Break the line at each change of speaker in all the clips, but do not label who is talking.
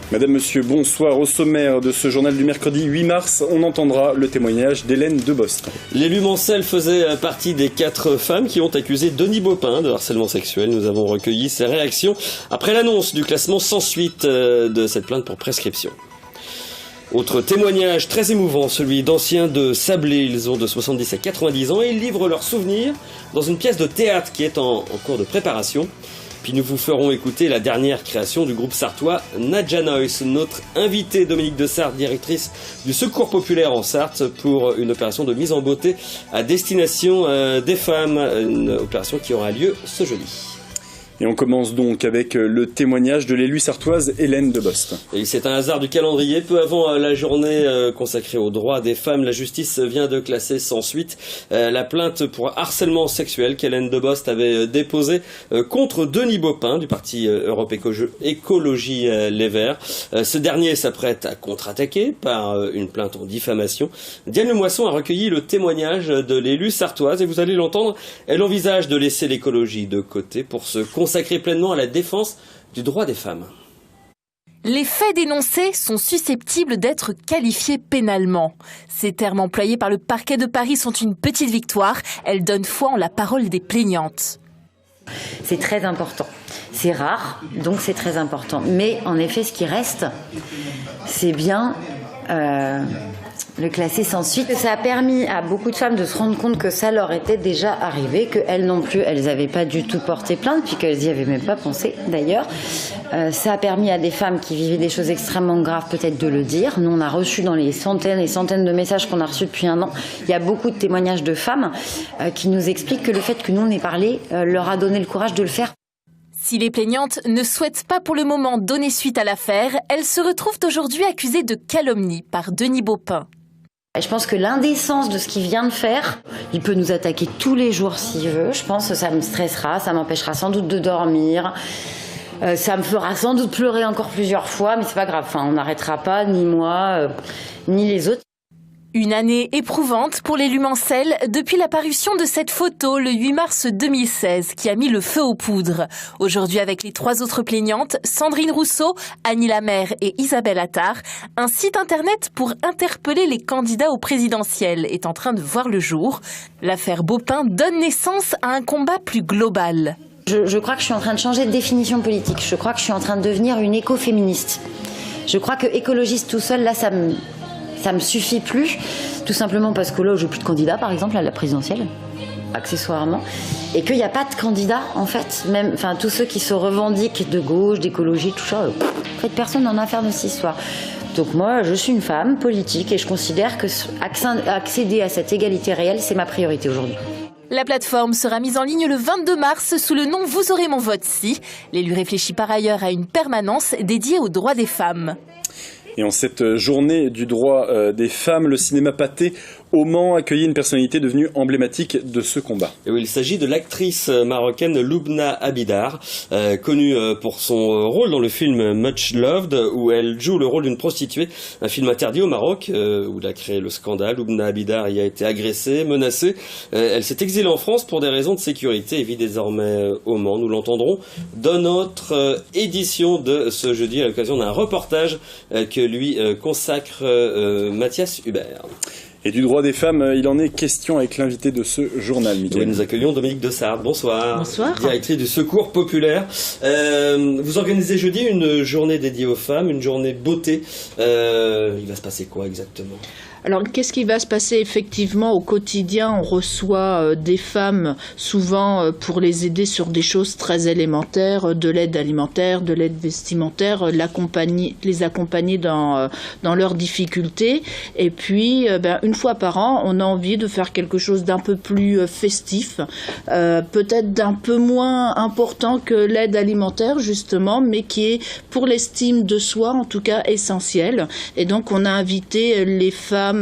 Madame, Monsieur, bonsoir. Au sommaire de ce journal du mercredi 8 mars, on entendra le témoignage d'Hélène Debost.
L'élu Mancel faisait partie des 4 femmes qui ont accusé Denis Baupin de harcèlement sexuel. Nous avons recueilli ses réactions après l'annonce du classement sans suite de cette plainte pour prescription. Autre témoignage très émouvant, celui d'anciens de Sablé. Ils ont de 70 à 90 ans et ils livrent leurs souvenirs dans une pièce de théâtre qui est en cours de préparation. Puis nous vous ferons écouter la dernière création du groupe sartois Nadja Noyce. Notre invitée Dominique de Sarthe, directrice du Secours Populaire en Sarthe, pour une opération de mise en beauté à destination des femmes. Une opération qui aura lieu ce jeudi.
Et on commence donc avec le témoignage de l'élue sartoise Hélène Debost.
Et c'est un hasard du calendrier. Peu avant la journée consacrée aux droits des femmes, la justice vient de classer sans suite la plainte pour harcèlement sexuel qu'Hélène Debost avait déposée contre Denis Baupin du parti Europe Écologie Les Verts. Ce dernier s'apprête à contre-attaquer par une plainte en diffamation. Diane Lemoisson a recueilli le témoignage de l'élue sartoise et vous allez l'entendre, elle envisage de laisser l'écologie de côté pour se consacrer pleinement à la défense du droit des femmes.
Les faits dénoncés sont susceptibles d'être qualifiés pénalement. Ces termes employés par le parquet de Paris sont une petite victoire. Elles donnent foi en la parole des plaignantes.
C'est très important. C'est rare, donc c'est très important. Mais en effet, ce qui reste, c'est bien le classer sans suite. Ça a permis à beaucoup de femmes de se rendre compte que ça leur était déjà arrivé, qu'elles non plus, elles n'avaient pas du tout porté plainte, puis qu'elles n'y avaient même pas pensé d'ailleurs. Ça a permis à des femmes qui vivaient des choses extrêmement graves peut-être de le dire. Nous, on a reçu dans les centaines et centaines de messages qu'on a reçus depuis un an, il y a beaucoup de témoignages de femmes qui nous expliquent que le fait que nous on ait parlé leur a donné le courage de le faire.
Si les plaignantes ne souhaitent pas pour le moment donner suite à l'affaire, elles se retrouvent aujourd'hui accusées de calomnie par Denis Baupin.
Je pense que l'indécence de ce qu'il vient de faire, il peut nous attaquer tous les jours s'il veut. Je pense que ça me stressera, ça m'empêchera sans doute de dormir. Ça me fera sans doute pleurer encore plusieurs fois, mais c'est pas grave. Enfin, on n'arrêtera pas, ni moi, ni les autres.
Une année éprouvante pour l'élu Mancel depuis la parution de cette photo le 8 mars 2016 qui a mis le feu aux poudres. Aujourd'hui, avec les 3 autres plaignantes, Sandrine Rousseau, Annie Lamère et Isabelle Attard, un site internet pour interpeller les candidats au présidentiel est en train de voir le jour. L'affaire Baupin donne naissance à un combat plus global.
Je crois que je suis en train de changer de définition politique. Je crois que je suis en train de devenir une écoféministe. Je crois que écologiste tout seul, là, ça me suffit plus, tout simplement parce que là, j'ai plus de candidats, par exemple, à la présidentielle, accessoirement, et qu'il n'y a pas de candidats, en fait, même, enfin, tous ceux qui se revendiquent de gauche, d'écologie, tout ça, en fait, personne n'en a affaire de cette histoire. Donc moi, je suis une femme politique et je considère que accéder à cette égalité réelle, c'est ma priorité aujourd'hui.
La plateforme sera mise en ligne le 22 mars sous le nom Vous aurez mon vote si. L'élu réfléchit par ailleurs à une permanence dédiée aux droits des femmes.
Et en cette journée du droit des femmes, le cinéma Pathé au Mans accueillit une personnalité devenue emblématique de ce combat.
Et oui, il s'agit de l'actrice marocaine Loubna Abidar, connue pour son rôle dans le film Much Loved, où elle joue le rôle d'une prostituée, un film interdit au Maroc, où elle a créé le scandale. Loubna Abidar y a été agressée, menacée. Elle s'est exilée en France pour des raisons de sécurité et vit désormais au Mans. Nous l'entendrons dans notre édition de ce jeudi à l'occasion d'un reportage que lui consacre Mathias Hubert.
Et du droit des femmes, il en est question avec l'invité de ce journal, Mickaël.
Oui, nous accueillons Dominique de Sarthe. Bonsoir.
Bonsoir.
Directrice du Secours Populaire. Vous organisez jeudi une journée dédiée aux femmes, une journée beauté. Il va se passer quoi exactement ?
Alors, qu'est-ce qui va se passer effectivement au quotidien? On reçoit des femmes souvent pour les aider sur des choses très élémentaires, de l'aide alimentaire, de l'aide vestimentaire, les accompagner dans leurs difficultés. Et puis, une fois par an, on a envie de faire quelque chose d'un peu plus festif, peut-être d'un peu moins important que l'aide alimentaire justement, mais qui est pour l'estime de soi en tout cas essentiel. Et donc, on a invité les femmes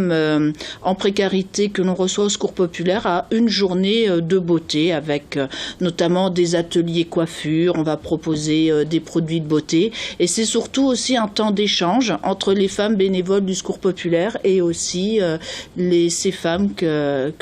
en précarité que l'on reçoit au Secours Populaire à une journée de beauté avec notamment des ateliers coiffure, on va proposer des produits de beauté et c'est surtout aussi un temps d'échange entre les femmes bénévoles du Secours Populaire et aussi ces femmes que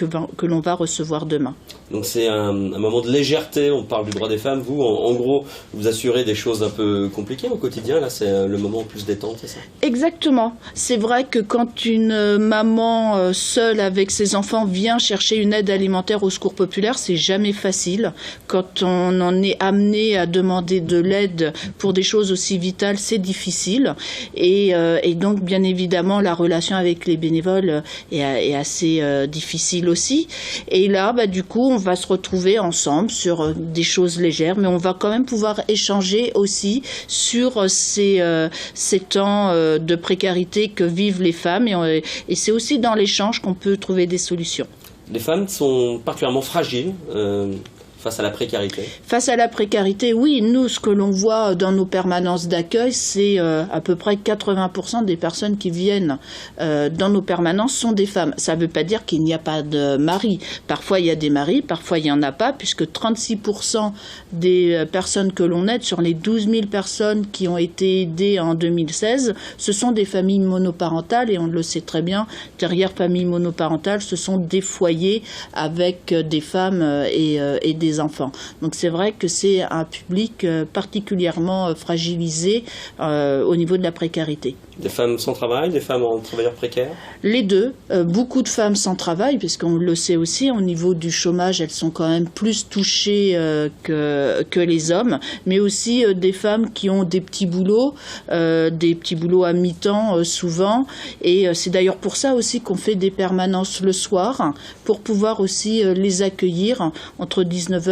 l'on va recevoir demain.
Donc c'est un moment de légèreté, on parle du droit des femmes. Vous, en gros, vous assurez des choses un peu compliquées au quotidien. Là, c'est le moment plus détente, c'est ça?
Exactement. C'est vrai que quand une maman seule avec ses enfants vient chercher une aide alimentaire au secours populaire, c'est jamais facile. Quand on en est amené à demander de l'aide pour des choses aussi vitales, c'est difficile. Et donc, bien évidemment, la relation avec les bénévoles est assez difficile aussi. Et là, du coup, on va se retrouver ensemble sur des choses légères, mais on va quand même pouvoir échanger aussi sur ces temps de précarité que vivent les femmes. Et c'est aussi dans l'échange qu'on peut trouver des solutions.
Les femmes sont particulièrement fragiles face à la précarité.
Face à la précarité, oui. Nous, ce que l'on voit dans nos permanences d'accueil, c'est à peu près 80% des personnes qui viennent dans nos permanences sont des femmes. Ça ne veut pas dire qu'il n'y a pas de maris. Parfois, il y a des maris, parfois, il n'y en a pas, puisque 36% des personnes que l'on aide, sur les 12 000 personnes qui ont été aidées en 2016, ce sont des familles monoparentales, et on le sait très bien, derrière familles monoparentales, ce sont des foyers avec des femmes et des enfants. Donc c'est vrai que c'est un public particulièrement fragilisé au niveau de la précarité.
Des femmes sans travail, des femmes en travailleurs précaires?
Les deux. Beaucoup de femmes sans travail, puisqu'on le sait aussi, au niveau du chômage, elles sont quand même plus touchées que les hommes, mais aussi des femmes qui ont des petits boulots à mi-temps souvent, et c'est d'ailleurs pour ça aussi qu'on fait des permanences le soir, pour pouvoir aussi les accueillir entre 19h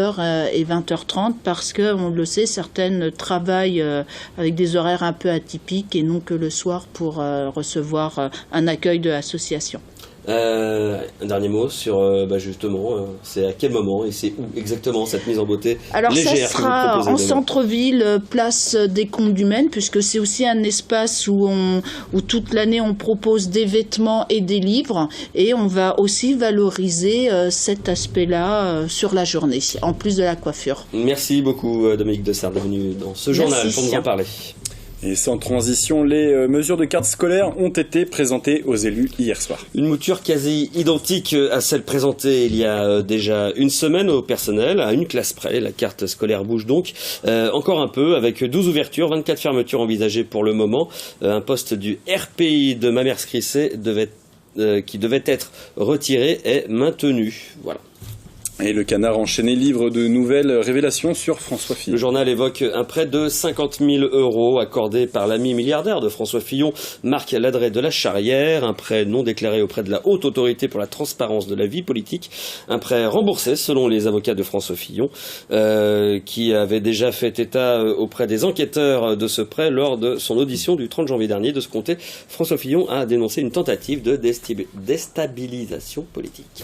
et 20h30, parce que, on le sait, certaines travaillent avec des horaires un peu atypiques et non que le soir pour recevoir un accueil de l'association.
Un dernier mot sur justement, c'est à quel moment et c'est où exactement cette mise en beauté
Alors
légère
ça sera en centre-ville, place des Comptes du Maine, puisque c'est aussi un espace où toute l'année on propose des vêtements et des livres, et on va aussi valoriser cet aspect-là sur la journée, en plus de la coiffure.
Merci beaucoup Dominique Dessart d'être venu dans ce journal pour nous en parler.
Et sans transition, les mesures de carte scolaire ont été présentées aux élus hier soir.
Une mouture quasi identique à celle présentée il y a déjà une semaine au personnel, à une classe près. La carte scolaire bouge donc encore un peu, avec 12 ouvertures, 24 fermetures envisagées pour le moment. Un poste du RPI de Mamers-Crissey qui devait être retiré est maintenu. Voilà.
Et le Canard enchaîné livre de nouvelles révélations sur François Fillon.
Le journal évoque un prêt de 50 000 € accordé par l'ami milliardaire de François Fillon, Marc Ladret de la Charrière. Un prêt non déclaré auprès de la Haute Autorité pour la transparence de la vie politique. Un prêt remboursé selon les avocats de François Fillon, qui avait déjà fait état auprès des enquêteurs de ce prêt lors de son audition du 30 janvier dernier. De ce côté, François Fillon a dénoncé une tentative de déstabilisation politique.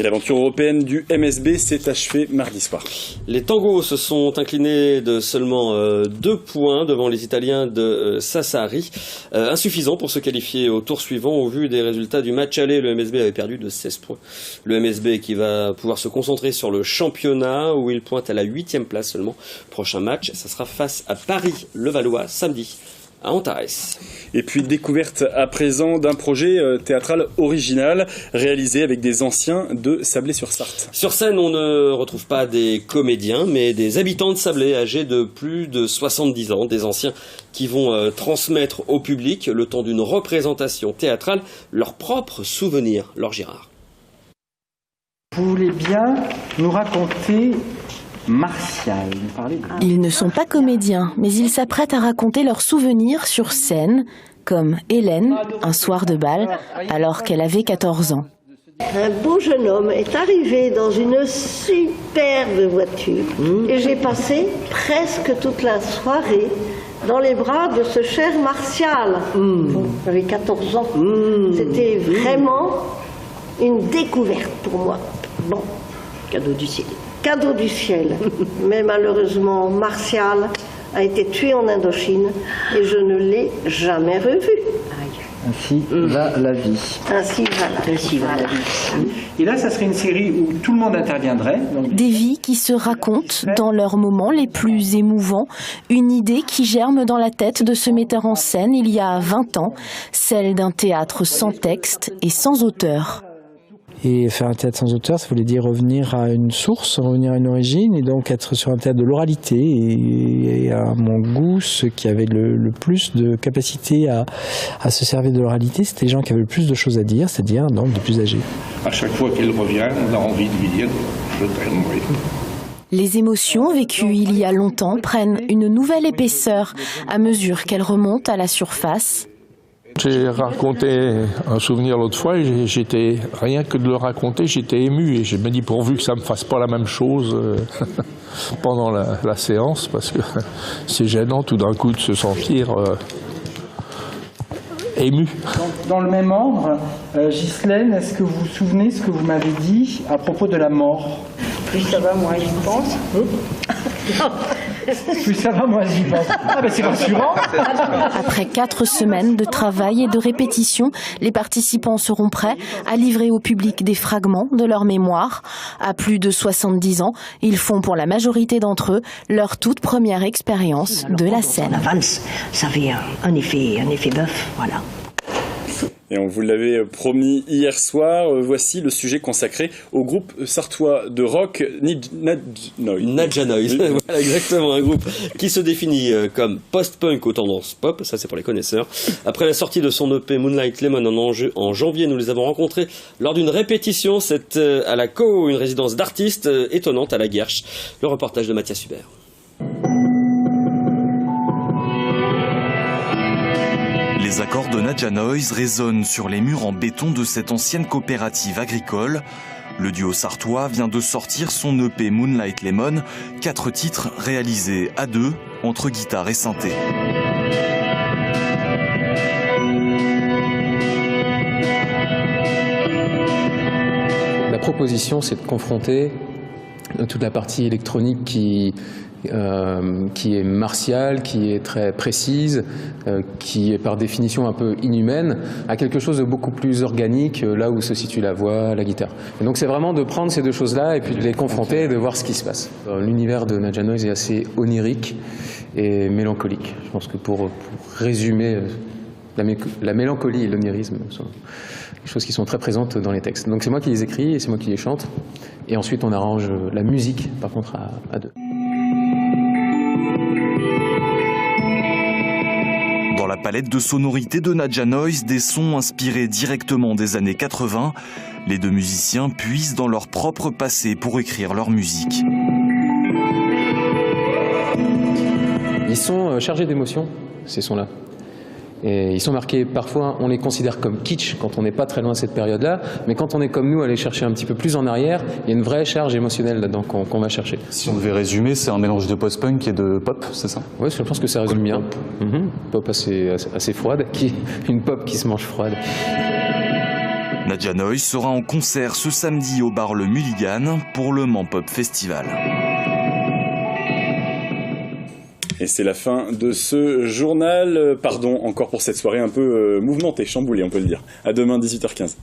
Et l'aventure européenne du MSB s'est achevée mardi soir.
Les tangos se sont inclinés de seulement 2 points devant les Italiens de Sassari. Insuffisant pour se qualifier au tour suivant. Au vu des résultats du match aller, le MSB avait perdu de 16 points. Le MSB qui va pouvoir se concentrer sur le championnat, où il pointe à la 8e place seulement. Prochain match, ça sera face à Paris-Levallois samedi à Antares.
Et puis découverte à présent d'un projet théâtral original réalisé avec des anciens de Sablé-sur-Sarthe.
Sur scène, on ne retrouve pas des comédiens, mais des habitants de Sablé âgés de plus de 70 ans, des anciens qui vont transmettre au public, le temps d'une représentation théâtrale, leurs propres souvenirs. Laure Girard.
Vous voulez bien nous raconter Martial?
Ils ne sont pas comédiens, mais ils s'apprêtent à raconter leurs souvenirs sur scène, comme Hélène, un soir de bal, alors qu'elle avait 14 ans.
Un beau jeune homme est arrivé dans une superbe voiture et j'ai passé presque toute la soirée dans les bras de ce cher Martial. J'avais 14 ans. C'était vraiment une découverte pour moi. Bon,
cadeau du ciel.
Cadeau du ciel. Mais malheureusement, Martial a été tué en Indochine et je ne l'ai jamais revu.
Ainsi va la vie.
Ainsi va la vie.
Et là, ça serait une série où tout le monde interviendrait. Donc...
Des vies qui se racontent dans leurs moments les plus émouvants. Une idée qui germe dans la tête de ce metteur en scène il y a 20 ans, celle d'un théâtre sans texte et sans auteur.
Et faire un théâtre sans auteur, ça voulait dire revenir à une source, revenir à une origine, et donc être sur un théâtre de l'oralité. Et à mon goût, ceux qui avaient le plus de capacité à se servir de l'oralité, c'était les gens qui avaient le plus de choses à dire, c'est-à-dire donc les plus âgés.
À chaque fois qu'elle revient, on a envie de lui dire « je t'aime ».
Les émotions vécues il y a longtemps prennent une nouvelle épaisseur à mesure qu'elles remontent à la surface.
J'ai raconté un souvenir l'autre fois et j'étais, rien que de le raconter, j'étais ému et je me dis pourvu que ça me fasse pas la même chose pendant la séance parce que c'est gênant tout d'un coup de se sentir ému.
Dans le même ordre, Ghislaine, est-ce que vous vous souvenez ce que vous m'avez dit à propos de la mort?
Plus ça va, moins j'y pense.
Plus ça va, moins j'y pense. Ah ben c'est rassurant.
Après 4 semaines de travail et de répétition, les participants seront prêts à livrer au public des fragments de leur mémoire. À plus de 70 ans, ils font pour la majorité d'entre eux leur toute première expérience de la scène.
En avance, ça fait un effet bœuf, voilà.
Et on vous l'avait promis hier soir, voici le sujet consacré au groupe sartois de rock
Nadja Noise. Voilà, exactement, un groupe qui se définit comme post-punk aux tendances pop, ça c'est pour les connaisseurs. Après la sortie de son EP Moonlight Lemon en janvier, nous les avons rencontrés lors d'une répétition, c'est à la CO, une résidence d'artistes étonnante à la Guerche. Le reportage de Mathias Hubert.
Les accords de Nadja Noise résonnent sur les murs en béton de cette ancienne coopérative agricole. Le duo sartois vient de sortir son EP Moonlight Lemon, 4 titres réalisés à 2 entre guitare et synthé.
La proposition, c'est de confronter toute la partie électronique qui est martiale, qui est très précise, qui est par définition un peu inhumaine, à quelque chose de beaucoup plus organique, là où se situe la voix, la guitare. Et donc c'est vraiment de prendre ces deux choses-là et puis de les confronter et de voir ce qui se passe. L'univers de Nadja Noise est assez onirique et mélancolique. Je pense que pour résumer, la mélancolie et l'onirisme sont des choses qui sont très présentes dans les textes. Donc c'est moi qui les écris et c'est moi qui les chante. Et ensuite on arrange la musique, par contre, à 2.
Dans la palette de sonorités de Nadja Noise, des sons inspirés directement des années 80, les deux musiciens puisent dans leur propre passé pour écrire leur musique.
Ils sont chargés d'émotions, ces sons-là. Et ils sont marqués, parfois on les considère comme kitsch quand on n'est pas très loin de cette période-là, mais quand on est comme nous, aller chercher un petit peu plus en arrière, il y a une vraie charge émotionnelle là-dedans qu'on va chercher.
Si on devait résumer, c'est un mélange de post-punk et de pop, c'est ça?
Oui, je pense que ça résume bien. Pop assez froide, une pop qui se mange froide.
Nadja Noise sera en concert ce samedi au bar Le Mulligan pour le Mans Pop Festival.
Et c'est la fin de ce journal. Pardon encore pour cette soirée un peu mouvementée, chamboulée, on peut le dire. À demain, 18h15.